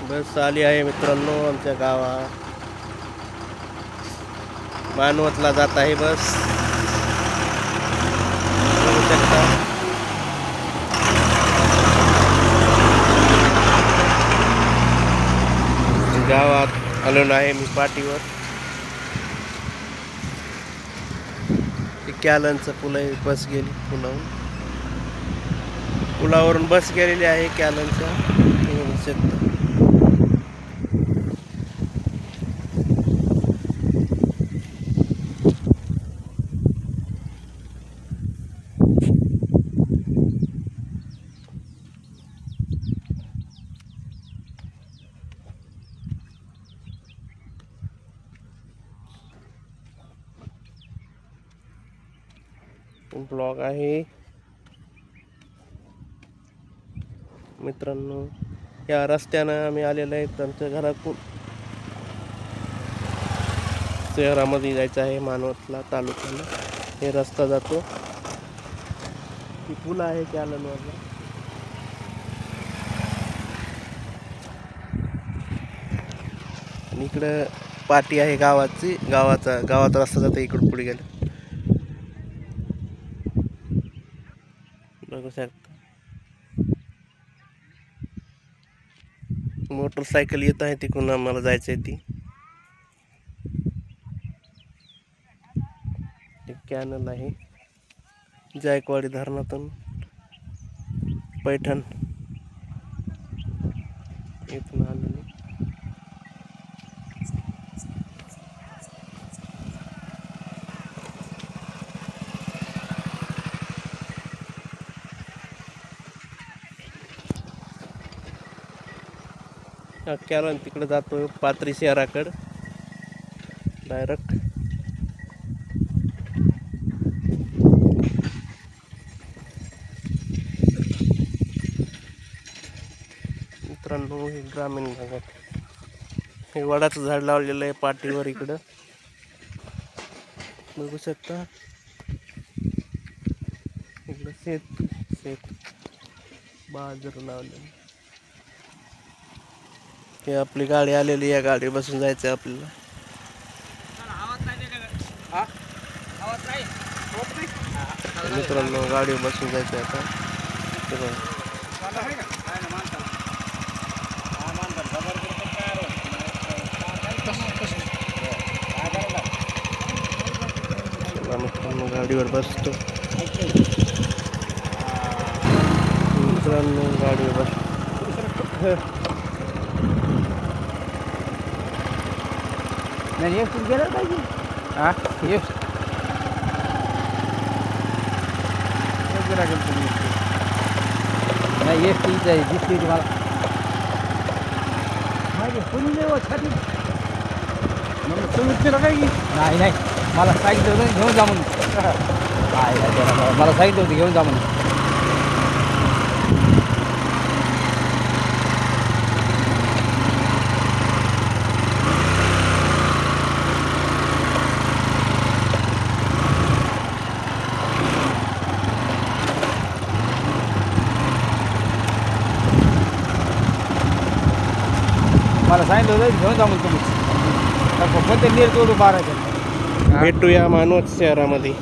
बस आली आहे मित्रांनो आमच्या गावात. मानवतला जात आहे बस. बघू शकता. गावात आलेलो आहे मी पाठीवर. कॅलनचं पूल आहे. बस गेली पुलावरून बस गेलेली आहे कॅलनच्या. बघू शकता. ब्लॉग आहे मित्रांनो. या रस्त्यानं आम्ही आलेलो आहे. आमच्या घरातून शहरामध्ये जायचं आहे. मानवतला तालुक्याला हे रस्ता जातो. ती पूल आहे कॅलनवरला. आणि इकडं पाटी आहे गावाची. गावाचा रस्ता जातो इकडून पुढे गेला. बघू शकता. मोटरसायकल येत आहे तिकडून आम्हाला जायचं आहे. ती कॅनल आहे जायकवाडी धरणातून पैठण इथून आलेली. कॅलन तिकडे जातो पाथरी शहराकडं डायरेक्ट. मित्रांनो हे ग्रामीण भागात हे वडाचं झाड लावलेलं आहे पाठीवर इकडं. बघू शकता. इकडं शेत बाजूला लावलेलं. हे आपली गाडी आलेली. या गाडी बसून जायचं आपल्याला. मित्रांनो गाडी बसून जायचं आता. मित्रांनो गाडीवर बसतो. मित्रांनो गाडीवर बसतो. नाही एक गेलं पाहिजे. हा एक नाही एक टीच आहे दिसली मला माझे कोणी छाती म्हणून तुम्हीच केलं काय की नाही नाही मला सांगितलं होतं घेऊन जा म्हणून. मला सांगितलं होतं घेऊन जा म्हणून. मला सांगितलं होतं घेऊन जा म्हणून तुम्ही. पण ते नीर तोडू मारायचं. भेटूया मानवत शहरामध्ये.